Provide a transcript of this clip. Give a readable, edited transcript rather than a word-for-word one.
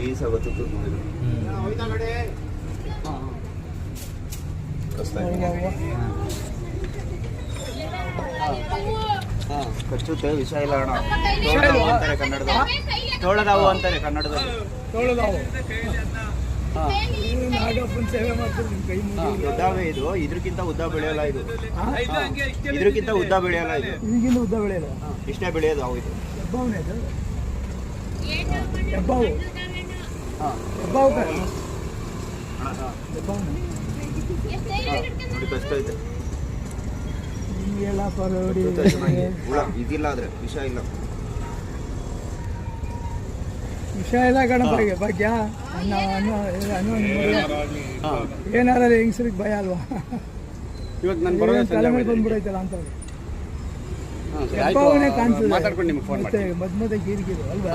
ಈ ಸವತ್ತು ಕಚ್ಚುತ್ತೆ, ವಿಷ ಇಲ್ಲ ಅಣ್ಣ. ಅಂತಾರೆ ಕನ್ನಡದಲ್ಲಿ, ತೋಳದಾವು ಅಂತಾರೆ ಕನ್ನಡದಲ್ಲಿ. ಉದ್ದಾವೆ ಇದು, ಇದ್ರಕ್ಕಿಂತ ಉದ್ದ ಬೆಳೆಯಲ್ಲ ಇದು. ಇದ್ರಕ್ಕಿಂತ ಉದ್ದ ಬೆಳೆಯಲ್ಲ ಇದು. ಈಗಿನ ಉದ್ದ ಬೆಳೆಯಲ್ಲ, ಇಷ್ಟೇ ಬೆಳೆಯೋದು ಅವು. ಇದು ನೋಡಿ ಕಷ್ಟ ಐತೆ. ಇದಿಲ್ಲ ಆದ್ರೆ ವಿಷ ಇಲ್ಲ. ವಿಷ ಇಲ್ಲ ಗಣಪರಿಗೆ ಭಾಗ್ಯ. ಏನಾದ್ರೆ ಹೆಂಗಸರಿಗೆ ಭಯ ಅಲ್ವಾ? ಇವಾಗ ನಾನು ತಲೆ ಮೇಲೆ ಬಂದ್ಬಿಡೈತಲ್ಲ ಅಂತ ಕಾಣ್ತದೆ. ಮಧ್ಯ ಮಧ್ಯ ಗೀರ್ಗಿರು ಅಲ್ವಾ?